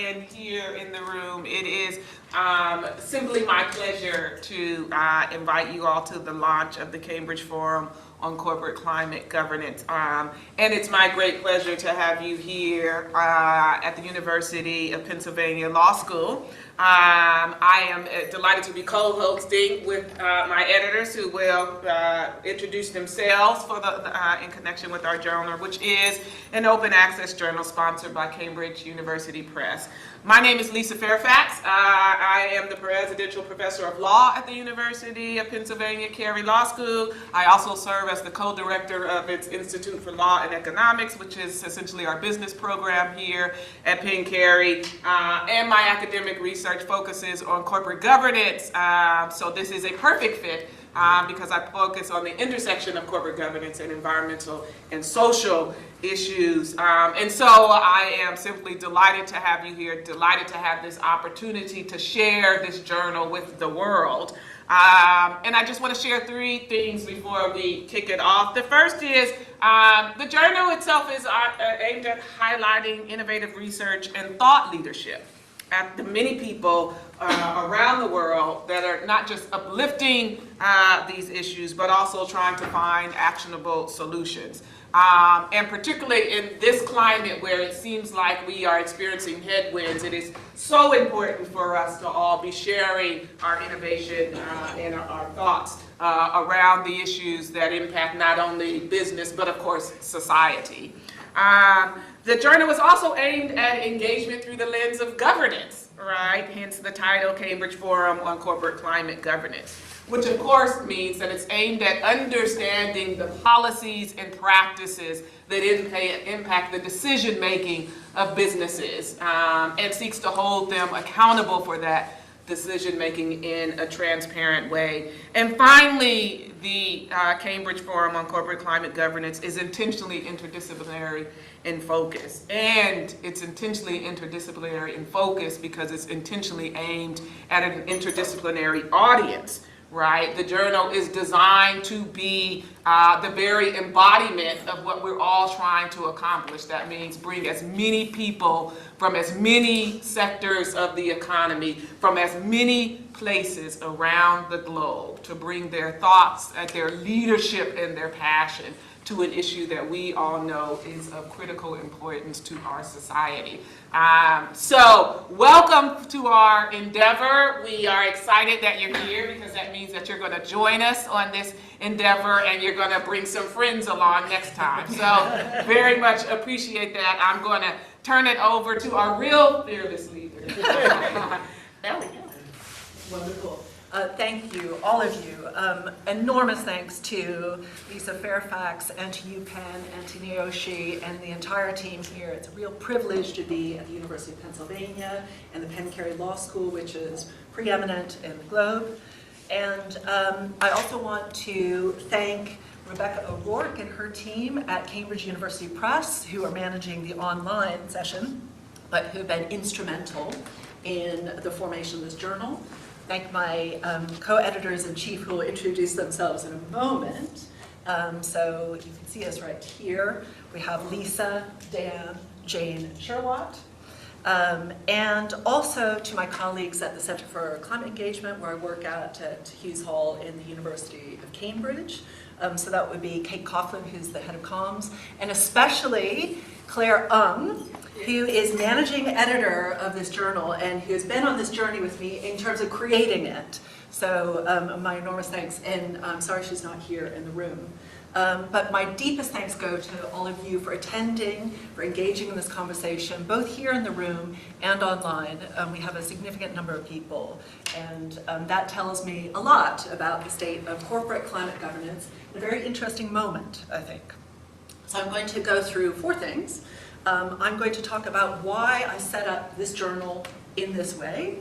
And here in the room, it is simply my pleasure to invite you all to the launch of the Cambridge Forum on Corporate Climate Governance. And it's my great pleasure to have you here at the University of Pennsylvania Law School. I am delighted to be co-hosting with my editors who will introduce themselves for in connection with our journal, which is an open access journal sponsored by Cambridge University Press. My name is Lisa Fairfax. I am the Presidential Professor of Law at the University of Pennsylvania Carey Law School. I also serve as the co-director of its Institute for Law and Economics, which is essentially our business program here at Penn Carey. And my academic research focuses on corporate governance. So this is a perfect fit because I focus on the intersection of corporate governance and environmental and social issues. And so I am simply delighted to have you here, delighted to have this opportunity to share this journal with the world. And I just want to share three things before we kick it off. The first is the journal itself is aimed at highlighting innovative research and thought leadership at the many people around the world that are not just uplifting these issues, but also trying to find actionable solutions. And particularly in this climate where it seems like we are experiencing headwinds, it is so important for us to all be sharing our innovation and our thoughts around the issues that impact not only business, but of course, society. The journal is also aimed at engagement through the lens of governance, right? Hence the title, Cambridge Forum on Corporate Climate Governance, which of course means that it's aimed at understanding the policies and practices that impact the decision-making of businesses and seeks to hold them accountable for that decision-making in a transparent way. And finally, the Cambridge Forum on Corporate Climate Governance is intentionally interdisciplinary in focus. And it's intentionally interdisciplinary in focus because it's intentionally aimed at an interdisciplinary audience, right? The journal is designed to be the very embodiment of what we're all trying to accomplish. That means bring as many people from as many sectors of the economy, from as many places around the globe to bring their thoughts, their leadership, and their passion to an issue that we all know is of critical importance to our society. So welcome to our endeavor. We are excited that you're here because that means that you're going to join us on this endeavor and you're going to bring some friends along next time. So very much appreciate that. I'm going to turn it over to our real fearless leader. There we go. Wonderful. Thank you, all of you. Enormous thanks to Lisa Fairfax and to you, Penn, and to Naoshi and the entire team here. It's a real privilege to be at the University of Pennsylvania and the Penn Carey Law School, which is preeminent in the globe. And I also want to thank Rebecca O'Rourke and her team at Cambridge University Press, who are managing the online session, but who have been instrumental in the formation of this journal. Thank my co-editors-in-chief who will introduce themselves in a moment. So you can see us right here. We have Lisa, Dan, Jane, and Sherlock. And also to my colleagues at the Center for Climate Engagement, where I work at Hughes Hall in the University of Cambridge. So that would be Kate Coughlin, who's the head of comms, and especially Claire who is managing editor of this journal and who has been on this journey with me in terms of creating it. So my enormous thanks, and I'm sorry she's not here in the room. But my deepest thanks go to all of you for attending, for engaging in this conversation, both here in the room and online. We have a significant number of people, and that tells me a lot about the state of corporate climate governance in a very interesting moment, I think. So I'm going to go through four things. I'm going to talk about why I set up this journal in this way,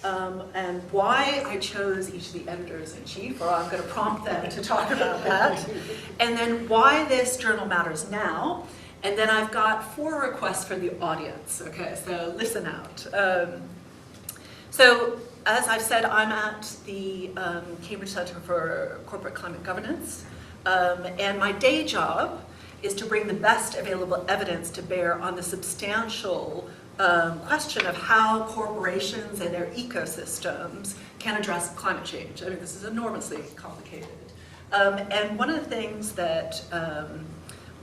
and why I chose each of the editors-in-chief, or I'm going to prompt them to talk about that, and then why this journal matters now, and then I've got four requests for the audience, okay, so listen out. So, as I've said, I'm at the Cambridge Center for Corporate Climate Governance, and my day job is to bring the best available evidence to bear on the substantial question of how corporations and their ecosystems can address climate change. I mean, this is enormously complicated. And one of the things that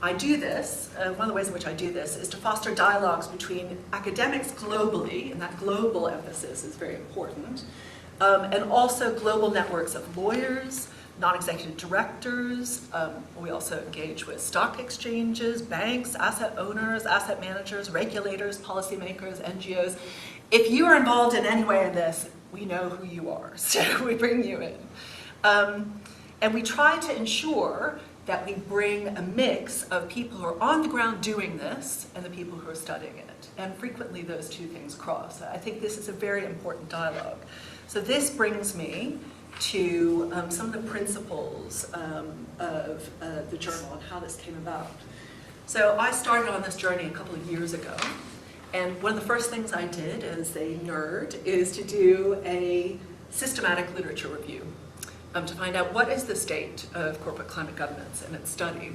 I do this, one of the ways in which I do this is to foster dialogues between academics globally, and that global emphasis is very important, and also global networks of lawyers, non-executive directors. We also engage with stock exchanges, banks, asset owners, asset managers, regulators, policymakers, NGOs. If you are involved in any way in this, we know who you are, so we bring you in. And we try to ensure that we bring a mix of people who are on the ground doing this and the people who are studying it. And frequently those two things cross. I think this is a very important dialogue. So this brings me to some of the principles of the journal and how this came about. So I started on this journey a couple of years ago, and one of the first things I did as a nerd is to do a systematic literature review to find out what is the state of corporate climate governance and its study.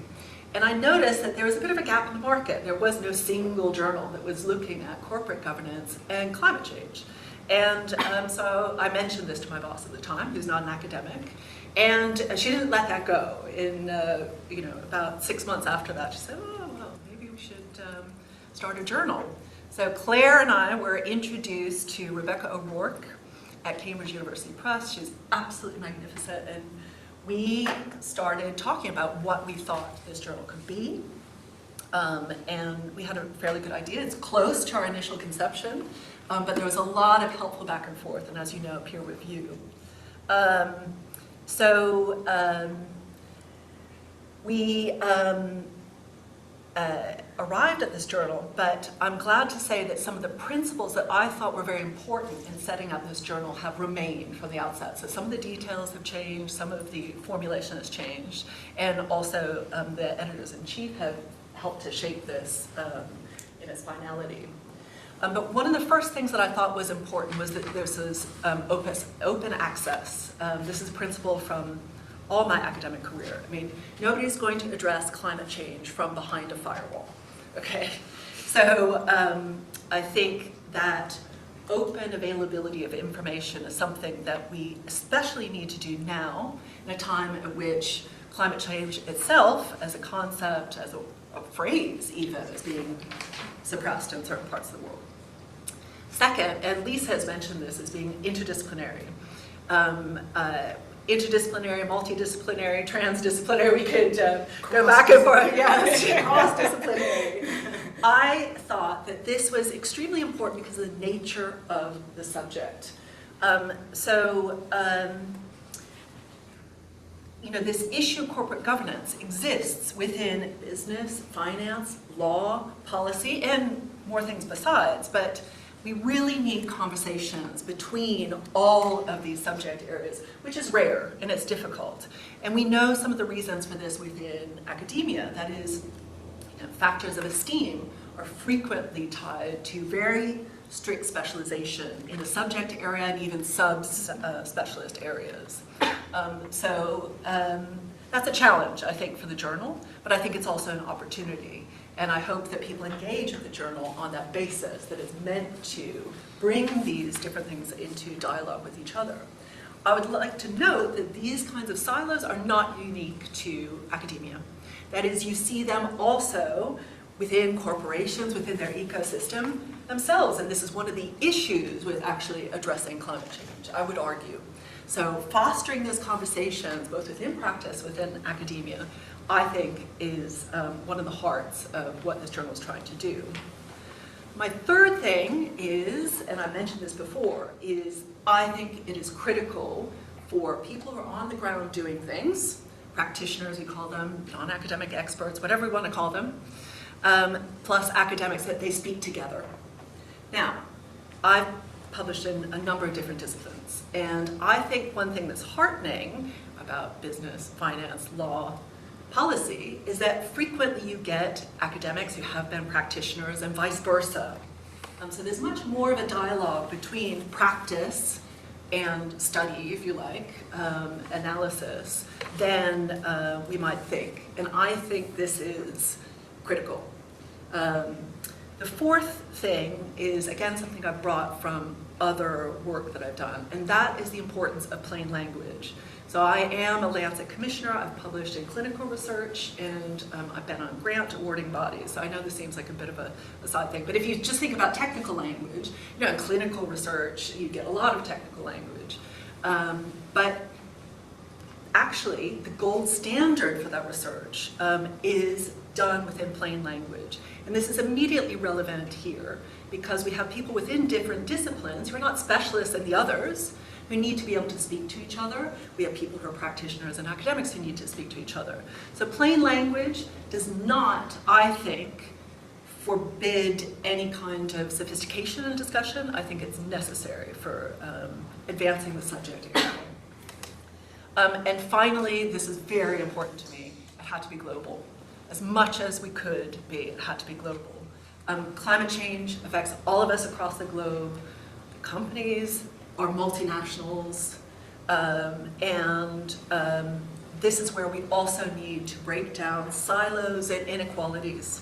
And I noticed that there was a bit of a gap in the market. There was no single journal that was looking at corporate governance and climate change. And so I mentioned this to my boss at the time, who's not an academic, and she didn't let that go. In about 6 months after that, she said, "Oh, well, maybe we should start a journal." So Claire and I were introduced to Rebecca O'Rourke at Cambridge University Press. She's absolutely magnificent, and we started talking about what we thought this journal could be. And we had a fairly good idea. It's close to our initial conception. But there was a lot of helpful back and forth, and as you know, peer review. We arrived at this journal, but I'm glad to say that some of the principles that I thought were very important in setting up this journal have remained from the outset. So some of the details have changed, some of the formulation has changed, and also the editors-in-chief have helped to shape this in its finality. But one of the first things that I thought was important was that this is open access. This is a principle from all my academic career. I mean, nobody's going to address climate change from behind a firewall, okay? So I think that open availability of information is something that we especially need to do now, in a time at which climate change itself, as a concept, as a phrase even, is being suppressed in certain parts of the world. Second, and Lisa has mentioned this as being interdisciplinary. Interdisciplinary, multidisciplinary, transdisciplinary, we could go back and forth, yes, cross-disciplinary. I thought that this was extremely important because of the nature of the subject. This issue of corporate governance exists within business, finance, law, policy, and more things besides, but we really need conversations between all of these subject areas, which is rare and it's difficult. And we know some of the reasons for this within academia. That is, factors of esteem are frequently tied to very strict specialization in a subject area and even sub-specialist areas. That's a challenge, I think, for the journal, but I think it's also an opportunity. And I hope that people engage with the journal on that basis, that it's meant to bring these different things into dialogue with each other. I would like to note that these kinds of silos are not unique to academia. That is, you see them also within corporations, within their ecosystem themselves, and this is one of the issues with actually addressing climate change, I would argue. So fostering those conversations, both within practice, within academia, I think is one of the hearts of what this journal is trying to do. My third thing is, and I mentioned this before, is I think it is critical for people who are on the ground doing things, practitioners we call them, non-academic experts, whatever we want to call them, plus academics, that they speak together. Now, I've published in a number of different disciplines, and I think one thing that's heartening about business, finance, law, policy is that frequently you get academics who have been practitioners and vice versa. So there's much more of a dialogue between practice and study, if you like, analysis, than we might think. And I think this is critical. The fourth thing is, again, something I've brought from other work that I've done, and that is the importance of plain language. So I am a Lancet commissioner, I've published in clinical research, and I've been on grant awarding bodies. So I know this seems like a bit of a side thing, but if you just think about technical language, you know, in clinical research, you get a lot of technical language. But actually, the gold standard for that research is done within plain language. And this is immediately relevant here because we have people within different disciplines who are not specialists in the others, who need to be able to speak to each other. We have people who are practitioners and academics who need to speak to each other. So plain language does not, I think, forbid any kind of sophistication in discussion. I think it's necessary for advancing the subject area. And finally, this is very important to me, it had to be global. As much as we could be, it had to be global. Climate change affects all of us across the globe. The companies are multinationals, and this is where we also need to break down silos and inequalities.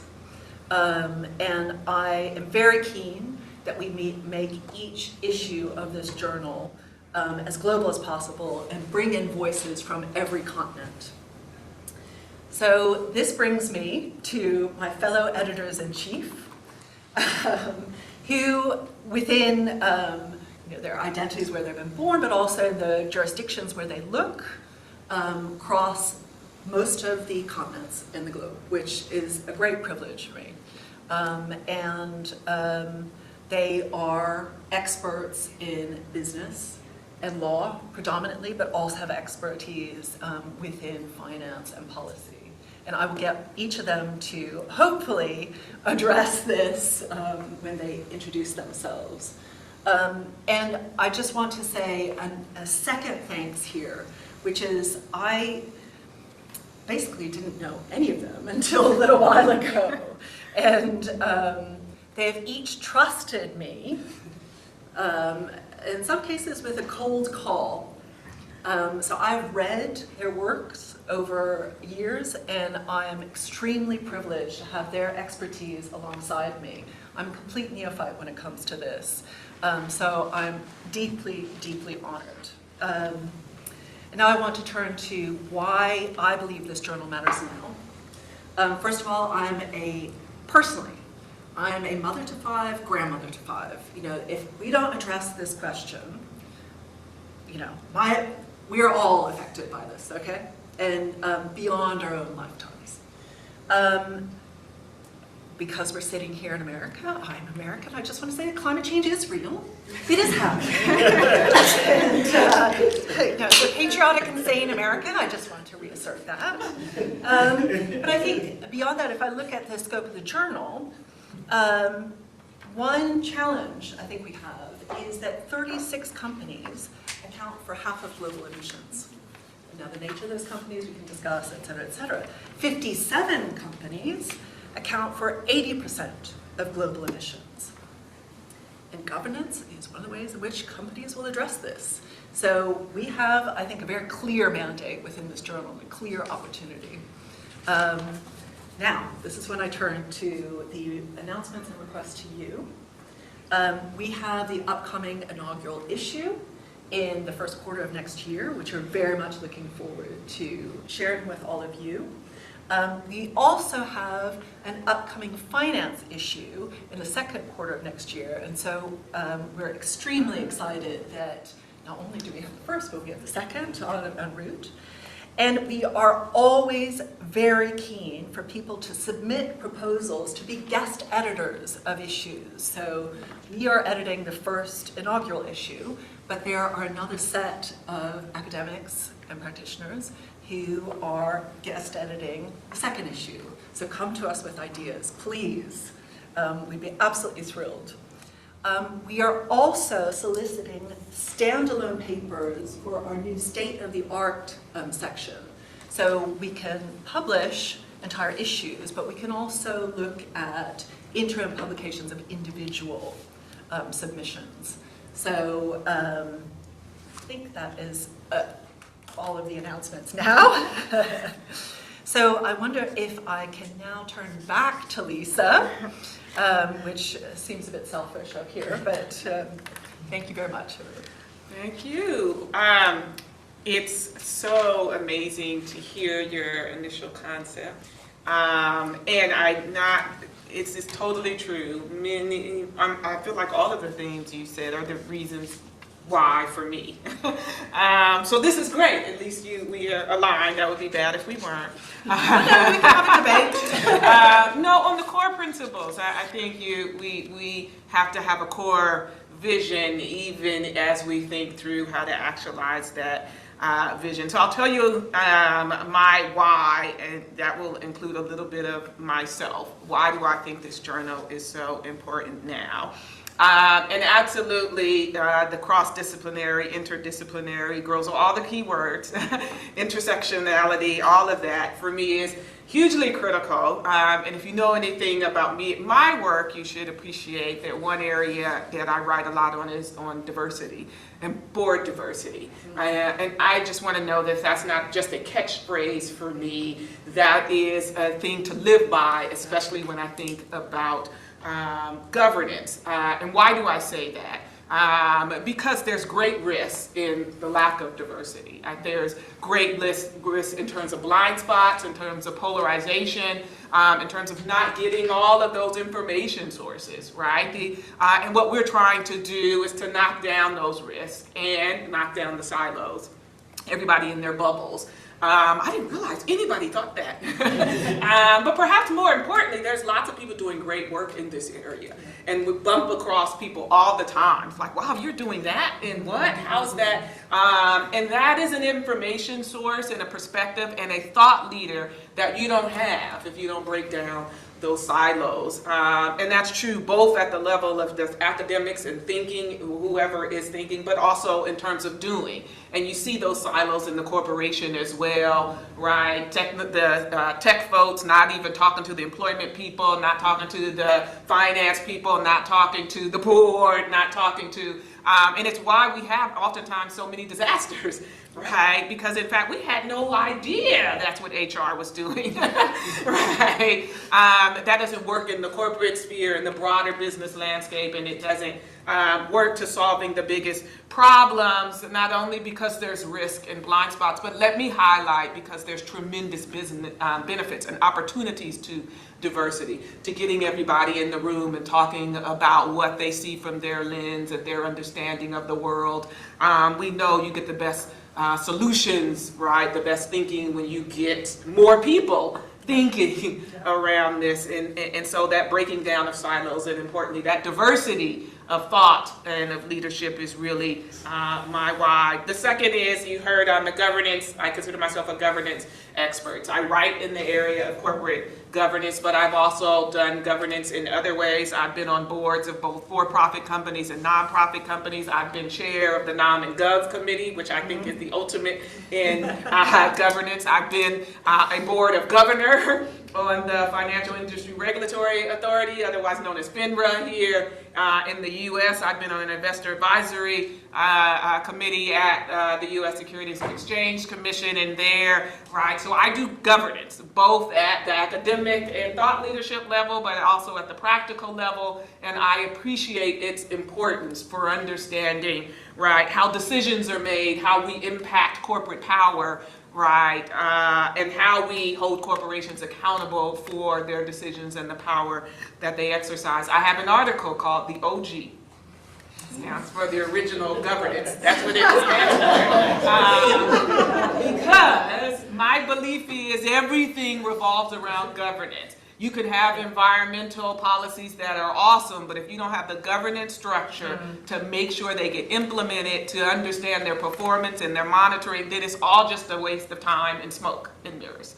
And I am very keen that we make each issue of this journal as global as possible and bring in voices from every continent. So this brings me to my fellow editors-in-chief, who within you know, their identities where they've been born, but also the jurisdictions where they look, cross most of the continents in the globe, which is a great privilege for me. They are experts in business and law predominantly, but also have expertise within finance and policy. And I will get each of them to hopefully address this when they introduce themselves. And I just want to say a second thanks here, which is I basically didn't know any of them until a little while ago. And they have each trusted me, in some cases with a cold call. So I've read their works over years, and I am extremely privileged to have their expertise alongside me. I'm a complete neophyte when it comes to this. So I'm deeply, deeply honored. And now I want to turn to why I believe this journal matters now. First of all, personally, I'm a mother to 5, grandmother to 5. You know, if we don't address this question, you know, we are all affected by this, okay? And beyond our own lifetimes. Because we're sitting here in America, I'm American, I just want to say that climate change is real. It is happening. And, the patriotic and sane American, I just want to reassert that. But I think beyond that, if I look at the scope of the journal, one challenge I think we have is that 36 companies account for half of global emissions. Now the nature of those companies we can discuss, et cetera, et cetera. 57 companies account for 80% of global emissions. And governance is one of the ways in which companies will address this. So we have, I think, a very clear mandate within this journal, a clear opportunity. Now, this is when I turn to the announcements and requests to you. We have the upcoming inaugural issue in the first quarter of next year, which we're very much looking forward to sharing with all of you. We also have an upcoming finance issue in the second quarter of next year, and so we're extremely excited that not only do we have the first, but we have the second en route. And we are always very keen for people to submit proposals to be guest editors of issues. So we are editing the first inaugural issue, but there are another set of academics and practitioners who are guest editing the second issue. So come to us with ideas, please. We'd be absolutely thrilled. We are also soliciting standalone papers for our new state-of-the-art section. So we can publish entire issues, but we can also look at interim publications of individual submissions. So I think that is all of the announcements now. So I wonder if I can now turn back to Lisa, which seems a bit selfish up here, but thank you very much. Thank you. It's so amazing to hear your initial concept. It's just totally true. I feel like all of the things you said are the reasons why for me. So this is great. At least we are aligned. That would be bad if we weren't. We can have a debate. No, on the core principles, I think we have to have a core vision even as we think through how to actualize that vision. So I'll tell you my why, and that will include a little bit of myself. Why do I think this journal is so important now? And absolutely, the cross-disciplinary, interdisciplinary, girls, all the key words, intersectionality, all of that for me is hugely critical. And if you know anything about me, my work, you should appreciate that one area that I write a lot on is on diversity and board diversity. And I just want to know that that's not just a catchphrase for me, that is a thing to live by, especially when I think about governance. And why do I say that? Because there's great risk in the lack of diversity. There's great risk in terms of blind spots, in terms of polarization, in terms of not getting all of those information sources, right? And what we're trying to do is to knock down those risks and knock down the silos, everybody in their bubbles. I didn't realize anybody thought that. But perhaps more importantly, there's lots of people doing great work in this area. And we bump across people all the time. It's like, wow, you're doing that? And what? How's that? And that is an information source and a perspective and a thought leader that you don't have if you don't break down those silos. And that's true both at the level of the academics and thinking, whoever is thinking, but also in terms of doing. And you see those silos in the corporation as well, right? The tech folks not even talking to the employment people, not talking to the finance people, not talking to the board, not talking to, and it's why we have oftentimes so many disasters, right? Because in fact, we had no idea that's what HR was doing, right? That doesn't work in the corporate sphere, in the broader business landscape, and it doesn't work to solving the biggest problems, not only because there's risk and blind spots, but let me highlight because there's tremendous business benefits and opportunities to diversity, to getting everybody in the room and talking about what they see from their lens and their understanding of the world. We know you get the best solutions, right, the best thinking when you get more people thinking around this, and so that breaking down of silos, and importantly that diversity of thought and of leadership is really my why. The second is, you heard on the governance, I consider myself a governance expert. I write in the area of corporate governance, but I've also done governance in other ways. I've been on boards of both for-profit companies and nonprofit companies. I've been chair of the Nom and Gov committee, which I think is the ultimate in governance. I've been a board of governor on the Financial Industry Regulatory Authority, otherwise known as FINRA here in the U.S. I've been on an investor advisory committee at the U.S. Securities and Exchange Commission in there, right? So I do governance, both at the academic and thought leadership level, but also at the practical level, and I appreciate its importance for understanding, right, how decisions are made, how we impact corporate power, right, and how we hold corporations accountable for their decisions and the power that they exercise. I have an article called The OG. Stands for the original governance. That's what it stands for. Because my belief is everything revolves around governance. You could have environmental policies that are awesome, but if you don't have the governance structure to make sure they get implemented, to understand their performance and their monitoring, then it's all just a waste of time and smoke and mirrors.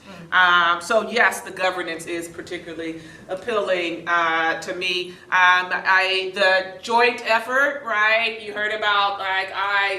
So yes, the governance is particularly appealing to me. The joint effort, right? You heard about, like,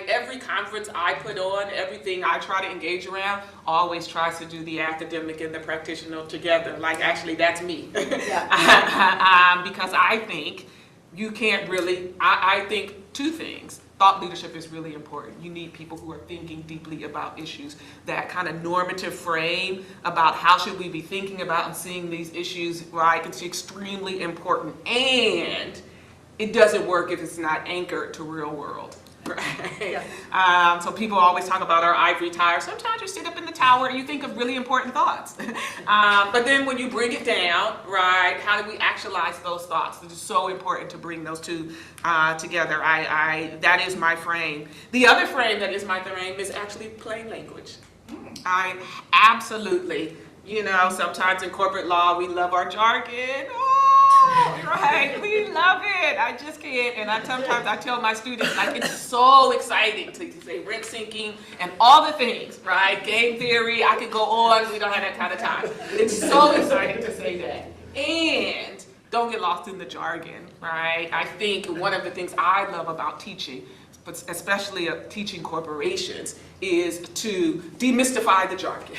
every conference I put on, everything I try to engage around, always tries to do the academic and the practitioner together. Like, actually, that's me. Yeah. Because I think you can't really, I think two things. thought leadership is really important. You need people who are thinking deeply about issues. That kind of normative frame about how should we be thinking about and seeing these issues, right? It's extremely important. And it doesn't work if it's not anchored to real world. Right? Yeah. So people always talk about our ivory tower. Sometimes you sit up in the tower and you think of really important thoughts. But then when you bring it down, right, how do we actualize those thoughts? It's so important to bring those two together. That is my frame. The other frame that is my frame is actually plain language. I absolutely, sometimes in corporate law, we love our jargon. Right, we love it. I just can't. And sometimes I tell my students, like, it's so exciting to say rent sinking and all the things, right? Game theory, I could go on. We don't have that kind of time. It's so exciting to say that. And don't get lost in the jargon, right? I think one of the things I love about teaching, but especially teaching corporations, is to demystify the jargon.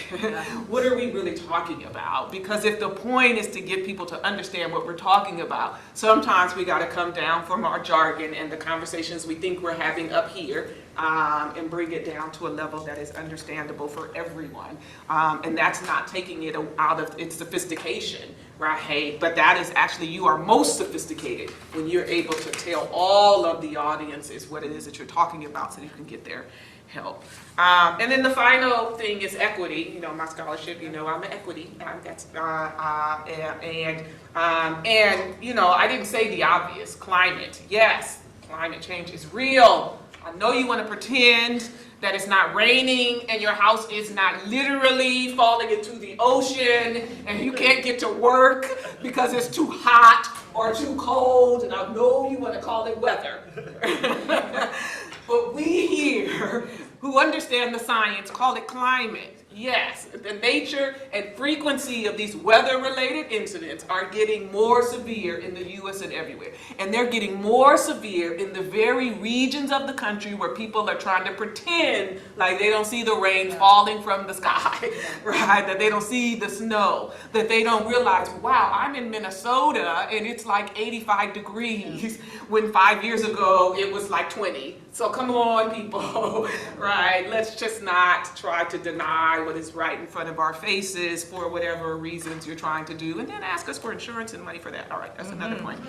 What are we really talking about? Because if the point is to get people to understand what we're talking about, sometimes we got to come down from our jargon and the conversations we think we're having up here and bring it down to a level that is understandable for everyone. And that's not taking it out of its sophistication, right? But that is actually, you are most sophisticated when you're able to tell all of the audiences what it is that you're talking about so you can get their help. And then the final thing is equity. My scholarship, I'm an equity. I didn't say the obvious. Climate. Yes, climate change is real. I know you want to pretend that it's not raining and your house is not literally falling into the ocean and you can't get to work because it's too hot or too cold, and I know you want to call it weather. But we here who understand the science call it climate. Yes, the nature and frequency of these weather-related incidents are getting more severe in the U.S. and everywhere. And they're getting more severe in the very regions of the country where people are trying to pretend like they don't see the rain falling from the sky, right? That they don't see the snow, that they don't realize, wow, I'm in Minnesota and it's like 85 degrees when 5 years ago it was like 20. So come on, people, right? Let's just not try to deny what is right in front of our faces for whatever reasons you're trying to do, and then ask us for insurance and money for that. All right, that's another point.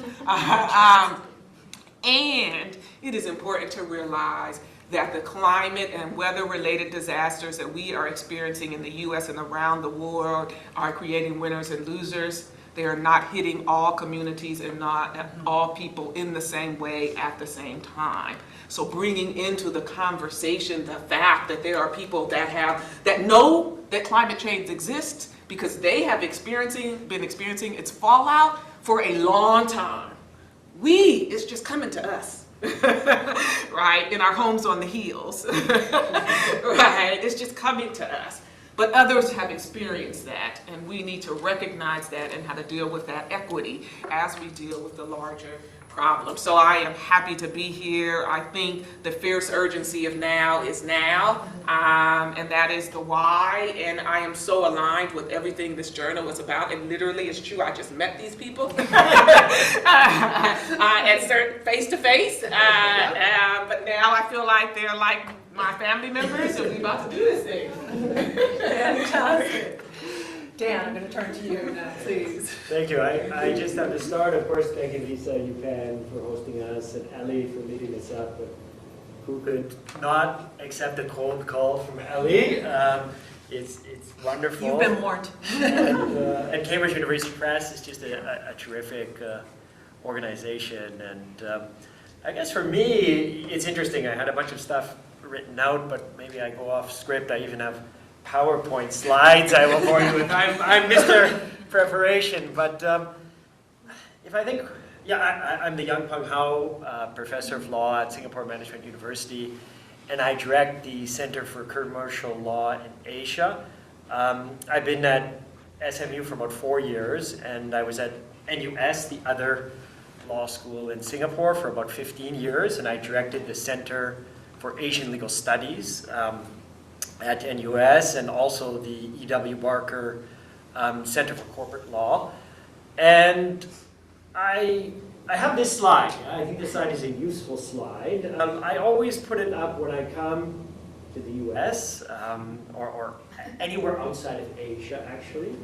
And it is important to realize that the climate and weather-related disasters that we are experiencing in the U.S. and around the world are creating winners and losers. They are not hitting all communities and not all people in the same way at the same time. So bringing into the conversation the fact that there are people that know that climate change exists because they have been experiencing its fallout for a long time. It's just coming to us. Right? In our homes on the hills. Right? It's just coming to us. But others have experienced that, and we need to recognize that and how to deal with that equity as we deal with the larger problem. So I am happy to be here. I think the fierce urgency of now is now, and that is the why, and I am so aligned with everything this journal is about, and literally it's true, I just met these people face to face, but now I feel like they're like my family members, and we're about to do this thing. Fantastic. Dan, I'm going to turn to you now, please. Thank you. I just have to start, of course, thanking Lisa, UPenn for hosting us, and Ellie for leading us up. But who could not accept a cold call from Ellie? It's wonderful. You've been warned. And Cambridge University Press is just a terrific organization. And I guess for me, it's interesting. I had a bunch of stuff written out, but maybe I go off script. I even have PowerPoint slides I will bore you with. I'm Mr. Preparation, but if I think, I'm the Young Peng Hao Professor of Law at Singapore Management University, and I direct the Center for Commercial Law in Asia. I've been at SMU for about 4 years, and I was at NUS, the other law school in Singapore, for about 15 years, and I directed the Center for Asian Legal Studies at NUS, and also the E.W. Barker Center for Corporate Law. And I I have this slide. I think this slide is a useful slide. I always put it up when I come to the US or anywhere outside of Asia, actually.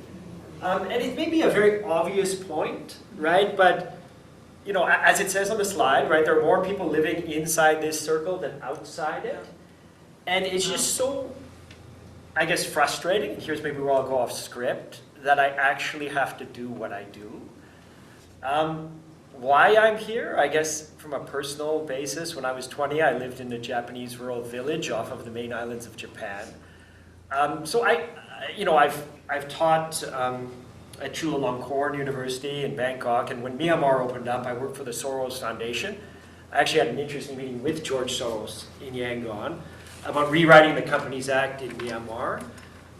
And it may be a very obvious point, right? But, you know, as it says on the slide, right, there are more people living inside this circle than outside it. And it's just so, I guess, frustrating. Here's maybe where I'll go off script, that I actually have to do what I do. Why I'm here, I guess from a personal basis, when I was 20, I lived in a Japanese rural village off of the main islands of Japan. So I've taught at Chulalongkorn University in Bangkok, and when Myanmar opened up, I worked for the Soros Foundation. I actually had an interesting meeting with George Soros in Yangon about rewriting the Companies Act in Myanmar.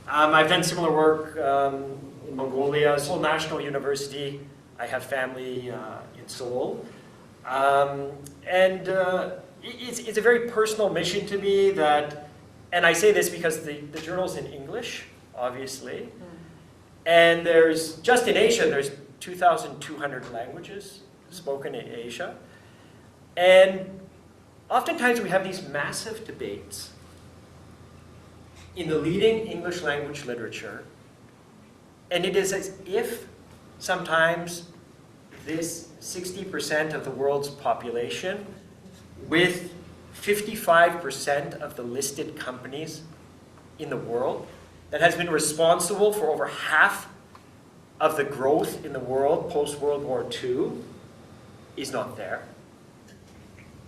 I've done similar work in Mongolia, Seoul National University. I have family in Seoul. It's a very personal mission to me that, and I say this because the journal's in English, obviously. And there's, just in Asia, there's 2,200 languages spoken in Asia. And oftentimes we have these massive debates in the leading English language literature. And it is as if sometimes this 60% of the world's population with 55% of the listed companies in the world that has been responsible for over half of the growth in the world post-World War II is not there.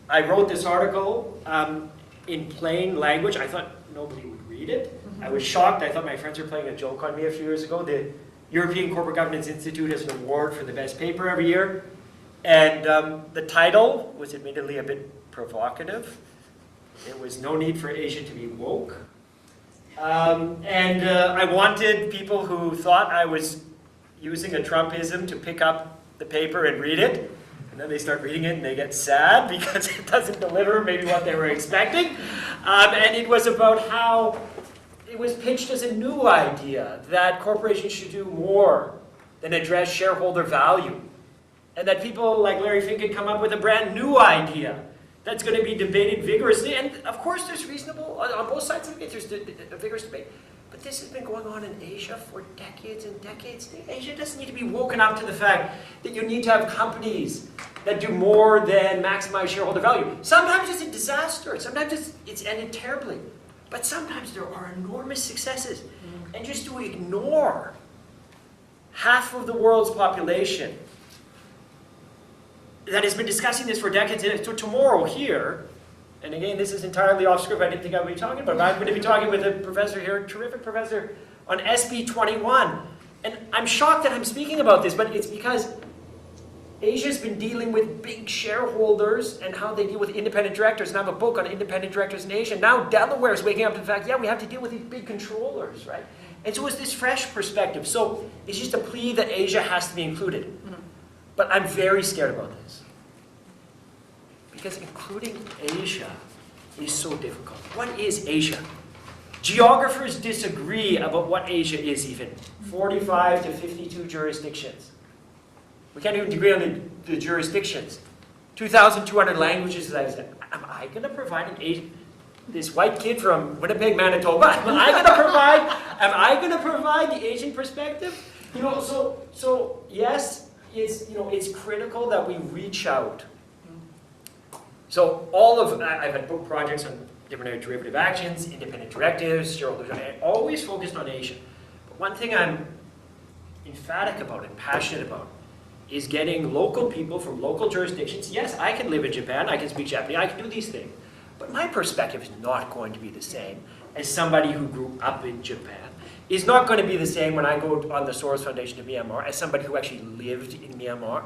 I wrote this article in plain language. I thought nobody would read it. I was shocked. I thought my friends were playing a joke on me a few years ago. The European Corporate Governance Institute has an award for the best paper every year. And the title was admittedly a bit provocative. It was "No Need for Asia to be Woke." I wanted people who thought I was using a Trumpism to pick up the paper and read it. And then they start reading it and they get sad because it doesn't deliver maybe what they were expecting. And it was about how it was pitched as a new idea that corporations should do more than address shareholder value. And that people like Larry Fink had come up with a brand new idea that's going to be debated vigorously. And of course there's reasonable, on both sides of it, there's a vigorous debate. But this has been going on in Asia for decades and decades. Asia doesn't need to be woken up to the fact that you need to have companies that do more than maximize shareholder value. Sometimes it's a disaster. Sometimes it's ended terribly. But sometimes there are enormous successes. And just to ignore half of the world's population that has been discussing this for decades, and so tomorrow here, and again, this is entirely off script, I didn't think I would be talking about it, but I'm going to be talking with a professor here, a terrific professor, on SB 21. And I'm shocked that I'm speaking about this, but it's because Asia's been dealing with big shareholders and how they deal with independent directors, and I have a book on independent directors in Asia. Now Delaware is waking up to the fact, yeah, we have to deal with these big controllers, right? And so it's this fresh perspective. So it's just a plea that Asia has to be included. But I'm very scared about this. Because including Asia is so difficult. What is Asia? Geographers disagree about what Asia is even. 45 to 52 jurisdictions. We can't even agree on the jurisdictions. 2,200 languages, as I said. Am I going to provide an Asian, this white kid from Winnipeg, Manitoba, am I going to provide the Asian perspective? You know, so yes, it's critical that we reach out. So I've had book projects on different derivative actions, independent directives, shareholders, I always focused on Asia. But one thing I'm emphatic about and passionate about is getting local people from local jurisdictions. Yes, I can live in Japan, I can speak Japanese, I can do these things. But my perspective is not going to be the same as somebody who grew up in Japan. It's not going to be the same when I go on the Soros Foundation to Myanmar as somebody who actually lived in Myanmar.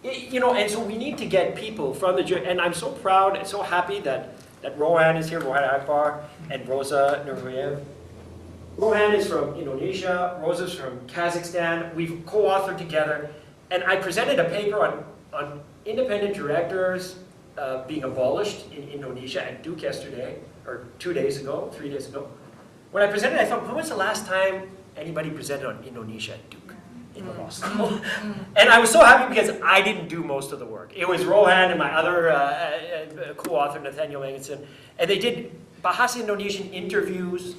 Yeah. And so we need to get people from and I'm so proud and so happy that Rohan is here, Rohan Akbar, and Rosa Nuriev. Rohan is from Indonesia, Rosa's from Kazakhstan. We've co-authored together, and I presented a paper on independent directors being abolished in Indonesia at Duke yesterday, or 3 days ago. When I presented, I thought, when was the last time anybody presented on Indonesia at Duke? in the law school. And I was so happy because I didn't do most of the work. It was Rohan and my other co-author, Nathaniel Manginson, and they did Bahasa Indonesian interviews,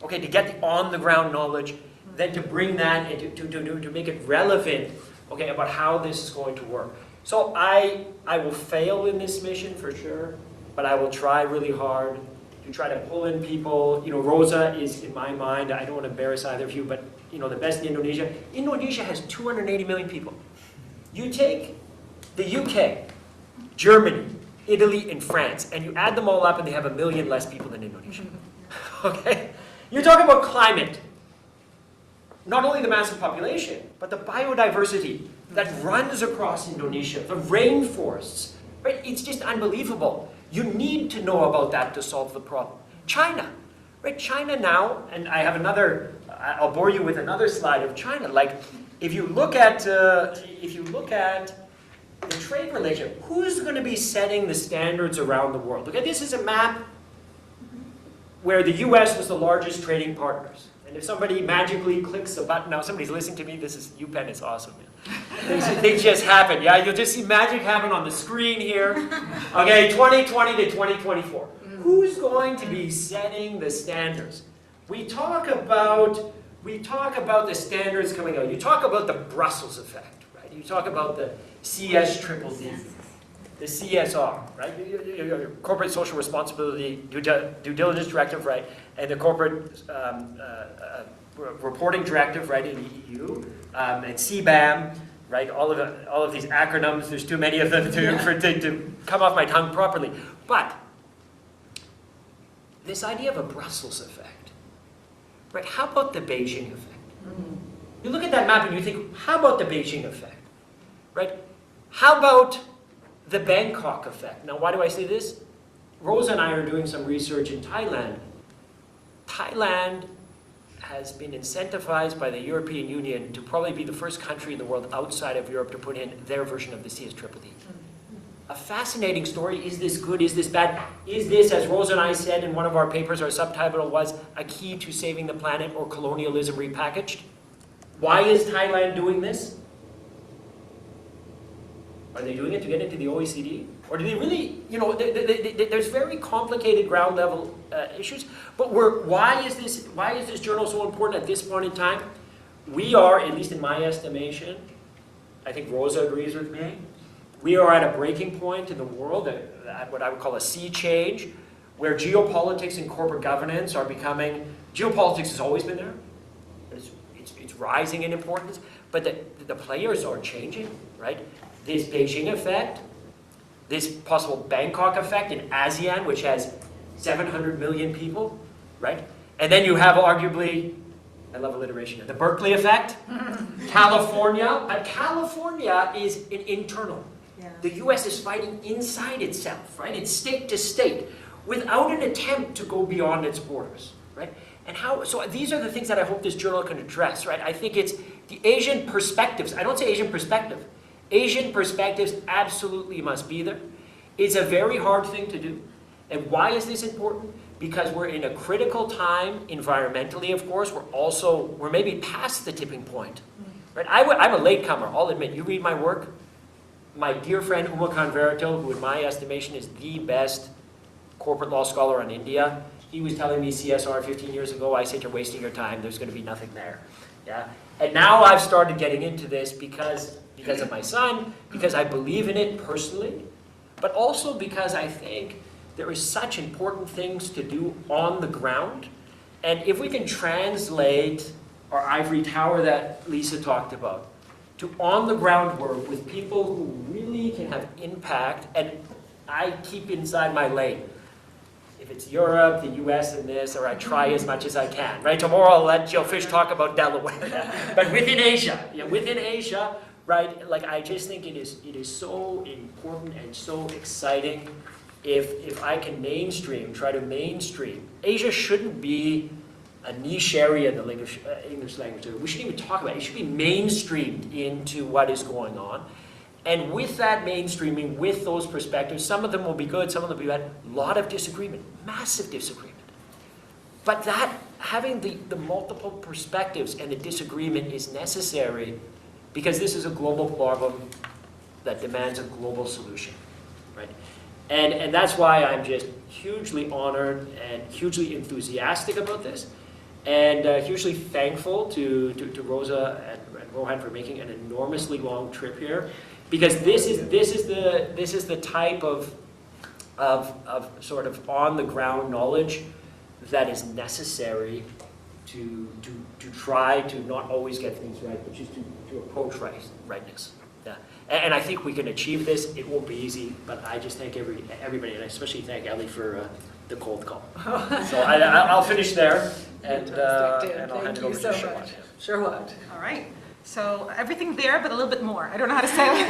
okay, to get the on-the-ground knowledge, then to bring that and to make it relevant, okay, about how this is going to work. So I will fail in this mission for sure, but I will try really hard to try to pull in people. You know, Rosa is, in my mind, I don't want to embarrass either of you, but you know, the best in Indonesia. Indonesia has 280 million people. You take the UK, Germany, Italy, and France, and you add them all up and they have 1 million less people than Indonesia. Okay? You're talking about climate. Not only the massive population, but the biodiversity that runs across Indonesia, the rainforests, right? It's just unbelievable. You need to know about that to solve the problem. China, right? China now, and I have another, I'll bore you with another slide of China. Like, if you look at the trade relationship, who's going to be setting the standards around the world? Look at this is a map where the U.S. was the largest trading partners. And if somebody magically clicks a button, now somebody's listening to me, this is, UPenn is awesome. Things just happen, yeah? You'll just see magic happen on the screen here. Okay, 2020 to 2024. Who's going to be setting the standards? We talk about the standards coming out. You talk about the Brussels effect, right? You talk about the CS-DDD, the CSR, right? Your Corporate Social Responsibility Due Diligence Directive, right? And the Corporate Reporting Directive, right, in the EU, and CBAM, right? All of these acronyms. There's too many of them to come off my tongue properly. But this idea of a Brussels effect, right? How about the Beijing effect? You look at that map and you think, how about the Beijing effect, right? How about the Bangkok effect? Now, why do I say this? Rosa and I are doing some research in Thailand. Thailand has been incentivized by the European Union to probably be the first country in the world outside of Europe to put in their version of the CS-DDD. A fascinating story. Is this good? Is this bad? Is this, as Rosa and I said in one of our papers, our subtitle was, a key to saving the planet or colonialism repackaged? Why is Thailand doing this? Are they doing it to get into the OECD? Or do they really, you know, there's very complicated ground level issues. But why is this journal so important at this point in time? We are, at least in my estimation, I think Rosa agrees with me, we are at a breaking point in the world, what I would call a sea change, where geopolitics and corporate governance are becoming, geopolitics has always been there, it's rising in importance, but the players are changing, right? This Beijing effect, this possible Bangkok effect in ASEAN, which has 700 million people, right? And then you have arguably, I love alliteration here, the Berkeley effect, California, but California is an internal. Yeah. The US is fighting inside itself, right? It's state to state, without an attempt to go beyond its borders, right? And so these are the things that I hope this journal can address, right? I think it's the Asian perspectives. I don't say Asian perspective. Asian perspectives absolutely must be there. It's a very hard thing to do. And why is this important? Because we're in a critical time environmentally, of course. We're maybe past the tipping point, right? I'm a latecomer, I'll admit. You read my work, my dear friend Umakan Verito, who in my estimation is the best corporate law scholar on India, he was telling me CSR 15 years ago. I said, you're wasting your time. There's going to be nothing there. Yeah. And now I've started getting into this because of my son, because I believe in it personally, but also because I think there is such important things to do on the ground. And if we can translate our ivory tower that Lisa talked about to on-the-ground work with people who really can have impact, and I keep inside my lane. If it's Europe, the US, and this, or I try as much as I can, right? Tomorrow I'll let Jill Fish talk about Delaware. But within Asia, right? Like, I just think it is so important and so exciting if I can try to mainstream. Asia shouldn't be a niche area in the English language. We shouldn't even talk about it. It should be mainstreamed into what is going on. And with that mainstreaming, with those perspectives, some of them will be good, some of them will be bad. A lot of disagreement, massive disagreement. But that, having the multiple perspectives and the disagreement is necessary because this is a global problem that demands a global solution, right? And that's why I'm just hugely honored and hugely enthusiastic about this, and hugely thankful to Rosa and Rohan for making an enormously long trip here, because this is the type of sort of on the ground knowledge that is necessary to try to not always get things right, but just to approach rightness. Yeah. And I think we can achieve this. It won't be easy, but I just thank everybody, and I especially thank Ellie for the cold call. So I'll finish there, and I'll hand it over to Sherwood. Sherwood. All right. So everything there, but a little bit more. I don't know how to say it.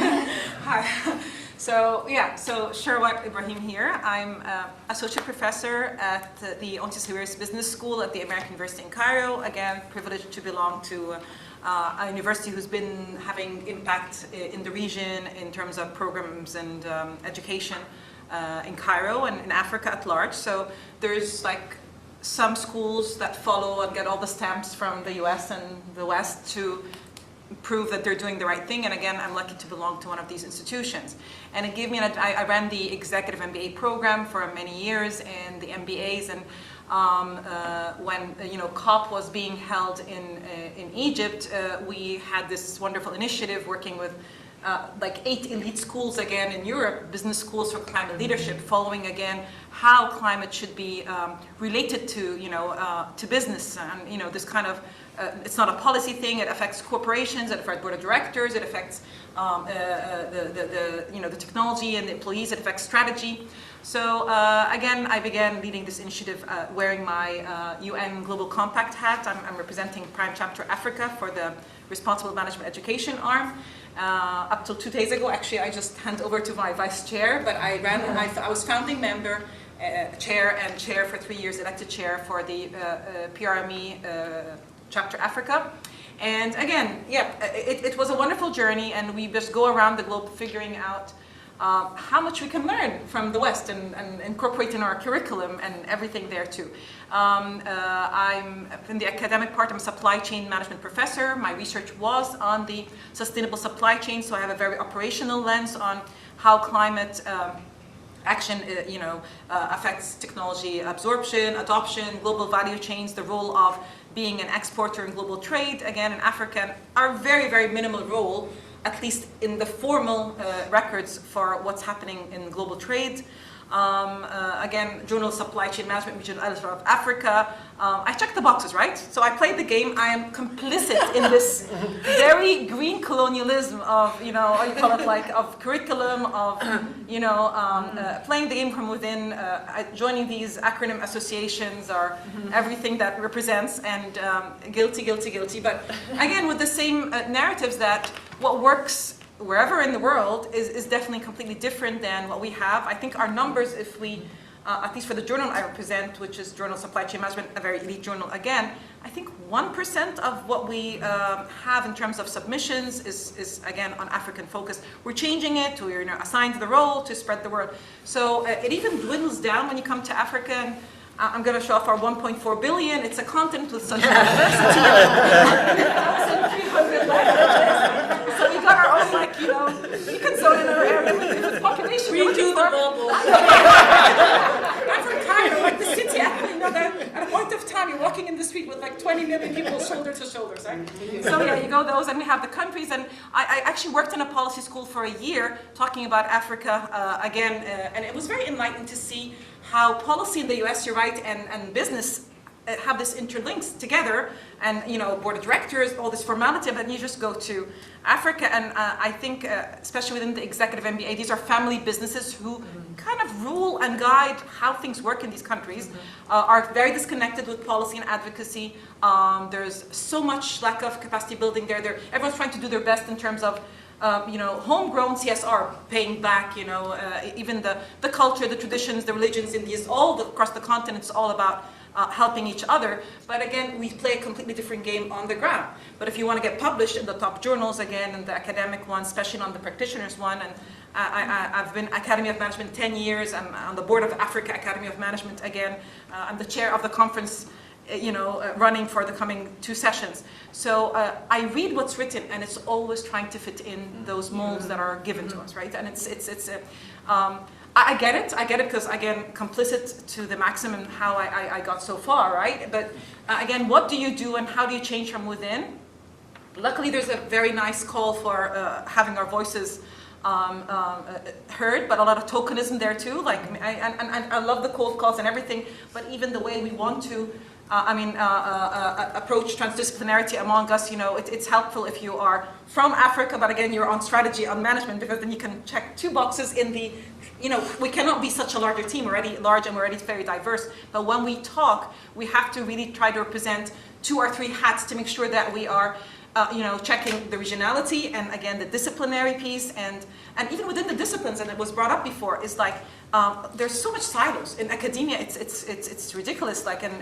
Hi. So yeah, so Sherwood Ibrahim here. I'm associate professor at the Ontis Harris Business School at the American University in Cairo. Again, privileged to belong to a university who's been having impact in the region in terms of programs and education in Cairo and in Africa at large. So there's like some schools that follow and get all the stamps from the US and the West to prove that they're doing the right thing. And again, I'm lucky to belong to one of these institutions. And it gave me, I ran the executive MBA program for many years and the MBAs. And when COP was being held in Egypt, we had this wonderful initiative working with like 8 elite schools again in Europe, business schools for climate leadership, following again how climate should be related to to business, and this kind of it's not a policy thing. It affects corporations, it affects board of directors, it affects the technology and the employees, it affects strategy. So again, I began leading this initiative wearing my UN Global Compact hat. I'm representing Prime Chapter Africa for the Responsible Management Education arm. Up till 2 days ago, actually, I just hand over to my vice chair, but I was founding member, chair for 3 years, elected chair for the PRME Chapter Africa. And again, yeah, it was a wonderful journey, and we just go around the globe figuring out how much we can learn from the West and incorporate in our curriculum and everything there too. I'm in the academic part, I'm a supply chain management professor. My research was on the sustainable supply chain, so I have a very operational lens on how climate action affects technology absorption, adoption, global value chains, the role of being an exporter in global trade, again in Africa, our very, very minimal role, at least in the formal records for what's happening in global trade. Again, Journal of Supply Chain Management, Regional Editor of Africa. I checked the boxes, right? So I played the game. I am complicit in this very green colonialism of, what you call it, like, of curriculum, of, playing the game from within, joining these acronym associations or everything that represents, and guilty. But again, with the same narratives that what works wherever in the world is definitely completely different than what we have. I think our numbers, if we, at least for the journal I represent, which is Journal of Supply Chain Management, a very elite journal again, I think 1% of what we have in terms of submissions is again on African focus. We're changing it, we're assigned the role to spread the word. So it even dwindles down when you come to Africa. And I'm going to show off our 1.4 billion. It's a continent with such diversity. 1,300 languages. So we got our own, you can zone in our area with population. Redo the bubble. I'm from Cairo, like the city. At a point of time, you're walking in the street with like 20 million people shoulder to shoulder, right? So yeah, you go those, and we have the countries. And I actually worked in a policy school for a year talking about Africa again, and it was very enlightening to see how policy in the US, you're right, and business have this interlinks together, and board of directors, all this formality, but you just go to Africa, and I think, especially within the executive MBA, these are family businesses who kind of rule and guide how things work in these countries, are very disconnected with policy and advocacy. There's so much lack of capacity building there. Everyone's trying to do their best in terms of homegrown CSR, paying back, even the culture, the traditions, the religions in these, across the continent, it's all about helping each other. But again, we play a completely different game on the ground. But if you want to get published in the top journals again, and the academic ones, especially on the practitioners one, and I've been Academy of Management 10 years, I'm on the board of Africa Academy of Management again, I'm the chair of the conference running for the coming 2 sessions. So I read what's written, and it's always trying to fit in those molds that are given to us, right? And I get it because, again, complicit to the maximum how I got so far, right? But again, what do you do and how do you change from within? Luckily, there's a very nice call for having our voices heard, but a lot of tokenism there too. Like, I love the cold calls and everything, but even the way we want to, approach transdisciplinarity among us, it's helpful if you are from Africa, but again, you're on strategy, on management, because then you can check 2 boxes in the, we cannot be such a larger team, we're already large and we're already very diverse, but when we talk, we have to really try to represent 2 or 3 hats to make sure that we are checking the regionality and again the disciplinary piece and even within the disciplines, and it was brought up before, is like there's so much silos in academia. It's ridiculous. Like and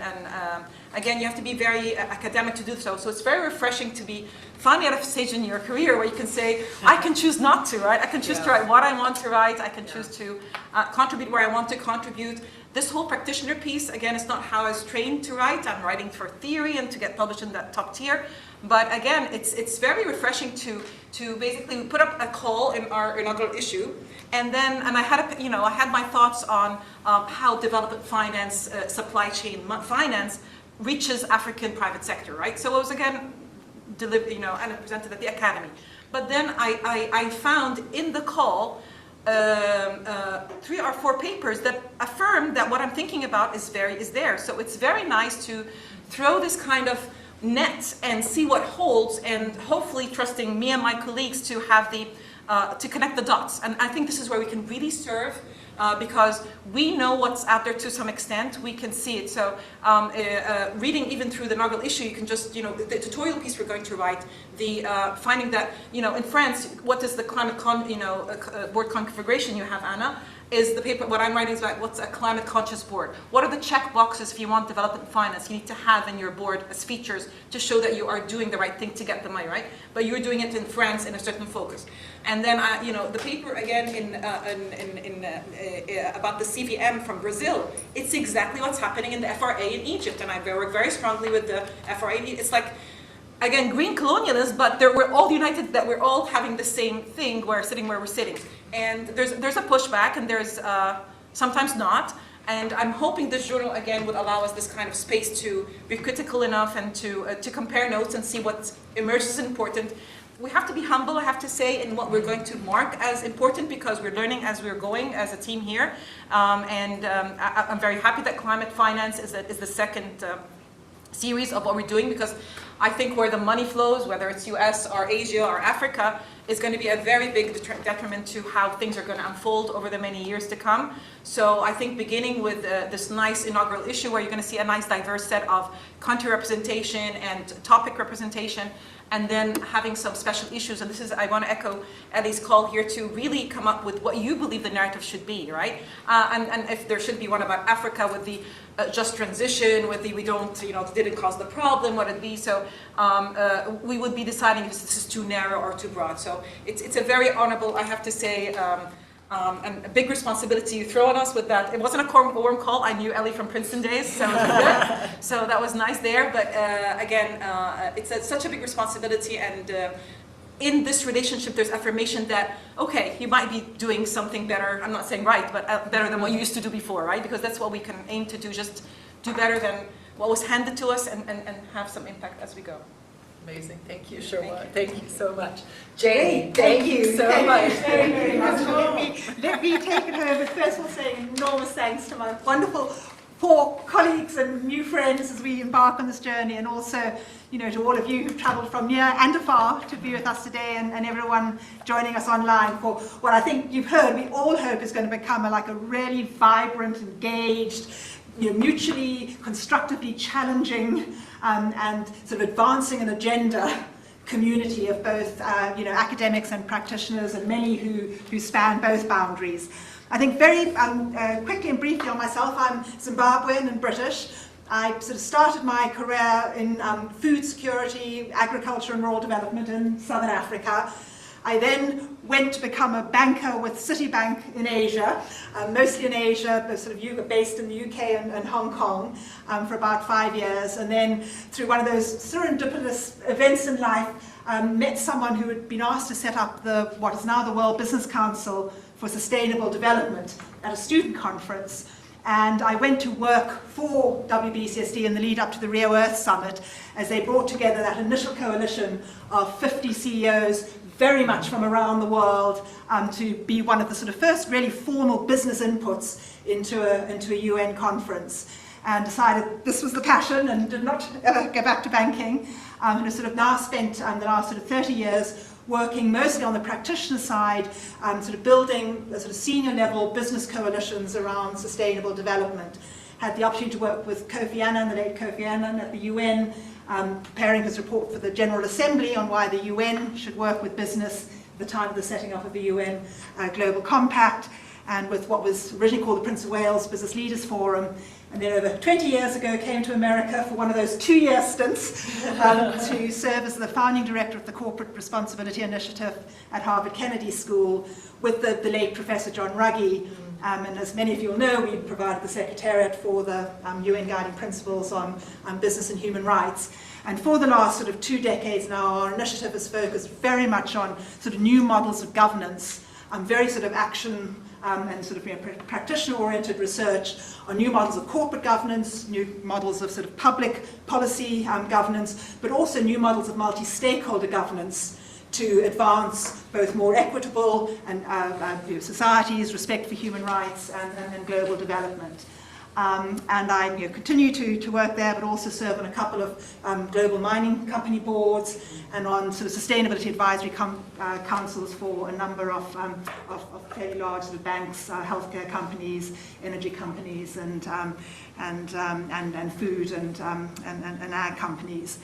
again, you have to be very academic to do so. So it's very refreshing to be finally at a stage in your career where you can say, I can choose not to, right? I can choose to write what I want to write. I can choose to contribute where I want to contribute. This whole practitioner piece, again, is not how I was trained to write. I'm writing for theory and to get published in that top tier. But again, it's very refreshing to basically put up a call in our inaugural issue, and I had my thoughts on how development finance, supply chain finance reaches African private sector, right? So it was again delivered, and presented at the academy. But then I found in the call 3 or 4 papers that affirm that what I'm thinking about is there. So it's very nice to throw this kind of net and see what holds, and hopefully trusting me and my colleagues to have to connect the dots. And I think this is where we can really serve, because we know what's out there to some extent. We can see it. So reading even through the inaugural issue, you can just, the tutorial piece we're going to write, the finding that, in France, what is the climate board configuration you have, Anna? Is the paper, what I'm writing is about what's a climate conscious board. What are the check boxes if you want development finance you need to have in your board as features to show that you are doing the right thing to get the money, right? But you're doing it in France in a certain focus. And then, the paper again about the CVM from Brazil, it's exactly what's happening in the FRA in Egypt. And I work very strongly with the FRA. It's like, again, green colonialists, but we're all united that we're all having the same thing. We're sitting where we're sitting. And there's a pushback, and there's sometimes not. And I'm hoping this journal, again, would allow us this kind of space to be critical enough and to compare notes and see what emerges as important. We have to be humble, I have to say, in what we're going to mark as important, because we're learning as we're going as a team here. I'm very happy that climate finance is the second series of what we're doing, because I think where the money flows, whether it's US or Asia or Africa, is going to be a very big detriment to how things are going to unfold over the many years to come. So I think beginning with this nice inaugural issue where you're going to see a nice diverse set of country representation and topic representation, and then having some special issues. And this is, I want to echo Ellie's call here to really come up with what you believe the narrative should be, right? And if there should be one about Africa with the just transition, with the we don't, didn't cause the problem, what it be. So we would be deciding if this is too narrow or too broad. So it's a very honorable, I have to say, and a big responsibility you throw on us with that. It wasn't a warm call. I knew Ellie from Princeton days, so so that was nice there. But again, it's such a big responsibility, and in this relationship, there's affirmation that, okay, you might be doing something better. I'm not saying right, but better than what you used to do before, right? Because that's what we can aim to do, just do better than what was handed to us and have some impact as we go. Amazing. Thank you, Sherwa. Thank you so much. Jane, thank you so much. Very, very much. Let me take it over. First of all, saying enormous thanks to my wonderful 4 colleagues and new friends as we embark on this journey, and also, to all of you who've travelled from near and afar to be with us today, and everyone joining us online for what I think you've heard, we all hope is going to become a really vibrant, engaged, mutually, constructively challenging, and sort of advancing an agenda community of both academics and practitioners, and many who span both boundaries. I think very quickly and briefly on myself, I'm Zimbabwean and British. I sort of started my career in food security, agriculture and rural development in Southern Africa. I then went to become a banker with Citibank in Asia, mostly in Asia, based in the UK and Hong Kong for about 5 years. And then through one of those serendipitous events in life, met someone who had been asked to set up what is now the World Business Council for Sustainable Development at a student conference. And I went to work for WBCSD in the lead up to the Rio Earth Summit as they brought together that initial coalition of 50 CEOs, very much from around the world, to be one of the sort of first really formal business inputs into a UN conference. And decided this was the passion and did not ever go back to banking. And have sort of now spent the last sort of 30 years working mostly on the practitioner side, sort of building sort of senior level business coalitions around sustainable development. Had the opportunity to work with Kofi Annan, the late Kofi Annan at the UN, preparing his report for the General Assembly on why the UN should work with business at the time of the setting up of the UN Global Compact, and with what was originally called the Prince of Wales Business Leaders Forum. And then over 20 years ago came to America for one of those 2-year stints to serve as the founding director of the Corporate Responsibility Initiative at Harvard Kennedy School with the late Professor John Ruggie. And as many of you will know, we provided the Secretariat for the UN Guiding Principles on Business and Human Rights. And for the last sort of 2 decades now, our initiative is focused very much on sort of new models of governance, very sort of action and sort of practitioner-oriented research on new models of corporate governance, new models of sort of public policy governance, but also new models of multi-stakeholder governance to advance both more equitable and societies, respect for human rights, and global development. And I continue to work there, but also serve on a couple of global mining company boards and on sort of sustainability advisory councils for a number of fairly large sort of banks, healthcare companies, energy companies, and food and ag companies.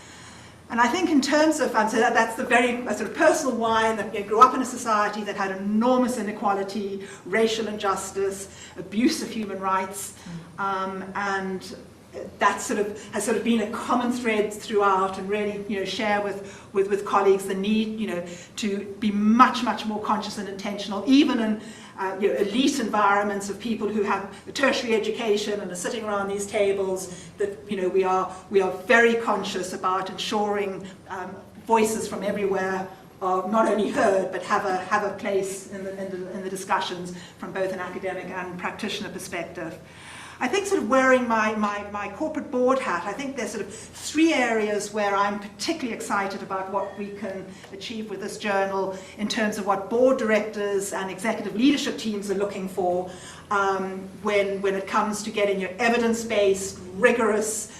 And I think in terms of, so that's the very sort of personal why, that grew up in a society that had enormous inequality, racial injustice, abuse of human rights, and that has sort of been a common thread throughout, and really share with colleagues the need to be much more conscious and intentional, even in elite environments of people who have a tertiary education and are sitting around these tables, that we are very conscious about ensuring voices from everywhere are not only heard but have a place in the discussions from both an academic and practitioner perspective. I think sort of wearing my corporate board hat, I think there's sort of 3 areas where I'm particularly excited about what we can achieve with this journal in terms of what board directors and executive leadership teams are looking for when it comes to getting your evidence-based, rigorous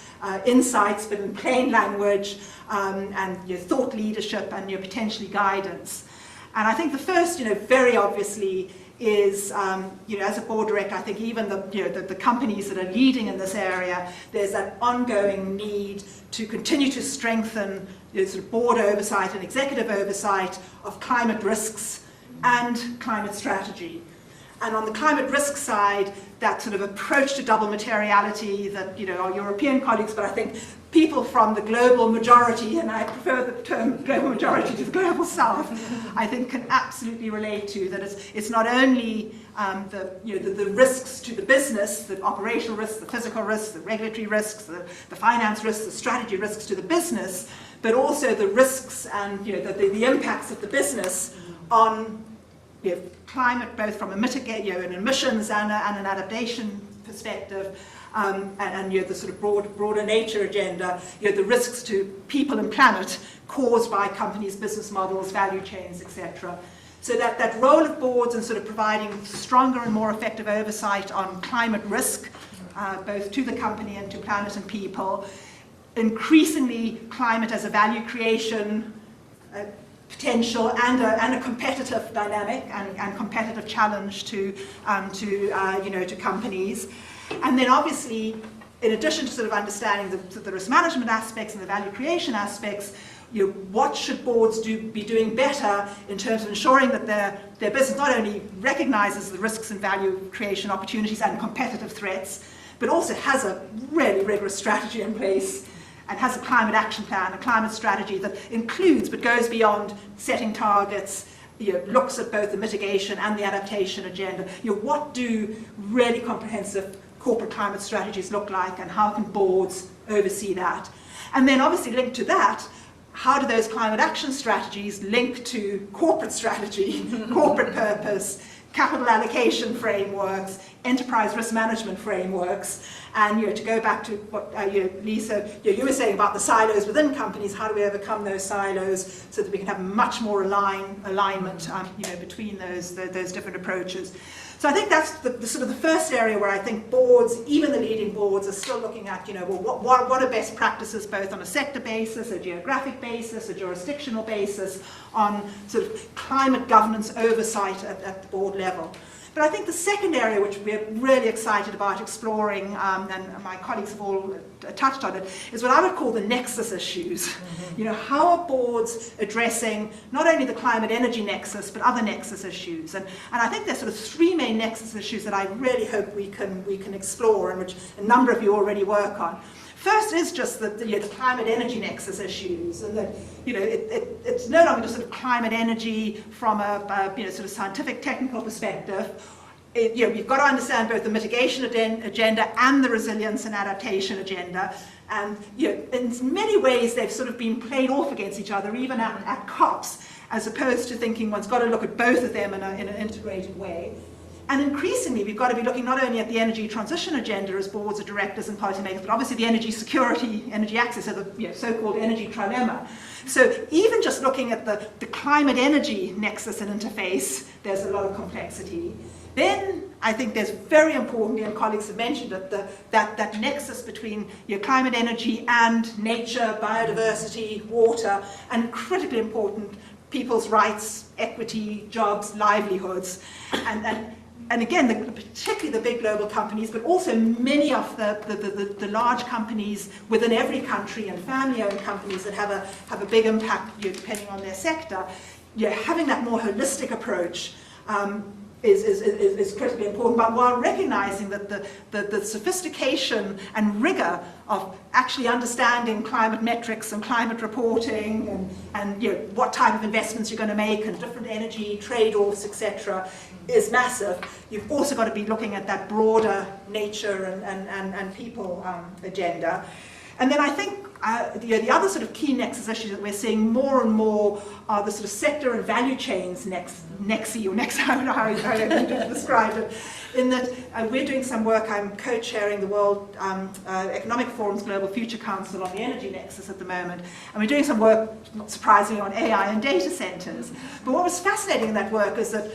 insights, but in plain language, and your thought leadership and your potentially guidance. And I think the first, very obviously, is, as a board director, I think even the companies that are leading in this area, there's that ongoing need to continue to strengthen sort of board oversight and executive oversight of climate risks and climate strategy. And on the climate risk side, that sort of approach to double materiality that our European colleagues, but I think people from the global majority, and I prefer the term global majority to the global south, I think can absolutely relate to, that it's not only the risks to the business, the operational risks, the physical risks, the regulatory risks, the finance risks, the strategy risks to the business, but also the risks and the impacts of the business on climate, both from a an emissions and an adaptation perspective, and the sort of broader nature agenda, the risks to people and planet caused by companies' business models, value chains, etc. So that role of boards in sort of providing stronger and more effective oversight on climate risk, both to the company and to planet and people, increasingly climate as a value creation potential and a competitive dynamic and competitive challenge to companies. And then obviously, in addition to sort of understanding the risk management aspects and the value creation aspects, what should boards be doing better in terms of ensuring that their business not only recognizes the risks and value creation opportunities and competitive threats, but also has a really rigorous strategy in place and has a climate action plan, a climate strategy that includes but goes beyond setting targets, looks at both the mitigation and the adaptation agenda. What do really comprehensive corporate climate strategies look like, and how can boards oversee that? And then obviously linked to that, how do those climate action strategies link to corporate strategy, corporate purpose, capital allocation frameworks, enterprise risk management frameworks? And to go back to what Lisa, you were saying about the silos within companies, how do we overcome those silos so that we can have much more alignment between those different approaches? So I think that's the sort of the first area where I think boards, even the leading boards, are still looking at, what are best practices both on a sector basis, a geographic basis, a jurisdictional basis, on sort of climate governance oversight at the board level. But I think the second area which we're really excited about exploring, and my colleagues have all touched on it, is what I would call the nexus issues. Mm-hmm. How are boards addressing not only the climate energy nexus, but other nexus issues? And I think there's sort of three main nexus issues that I really hope we can explore, and which a number of you already work on. First is just the climate energy nexus issues, and that it's no longer just sort of climate energy from a sort of scientific technical perspective. You've got to understand both the mitigation agenda and the resilience and adaptation agenda. And in many ways they've sort of been played off against each other, even at COPs, as opposed to thinking one's got to look at both of them in an integrated way. And increasingly, we've got to be looking not only at the energy transition agenda as boards of directors and policymakers, but obviously the energy security, energy access, or the so-called energy trilemma. So even just looking at the climate energy nexus and interface, there's a lot of complexity. Then I think there's very importantly, and colleagues have mentioned it, that nexus between climate energy and nature, biodiversity, water, and critically important, people's rights, equity, jobs, livelihoods. And again, particularly the big global companies, but also many of the large companies within every country and family-owned companies that have a big impact, depending on their sector, having that more holistic approach is critically important, but while recognizing that the sophistication and rigor of actually understanding climate metrics and climate reporting and what type of investments you're going to make and different energy trade-offs, etc., is massive. You've also got to be looking at that broader nature and people agenda. And then I think the other sort of key nexus issues that we're seeing more and more are the sort of sector and value chains nexi, or next, I don't know how to describe it, in that we're doing some work. I'm co-chairing the World Economic Forum's Global Future Council on the energy nexus at the moment, and we're doing some work, not surprisingly, on AI and data centers. But what was fascinating in that work is that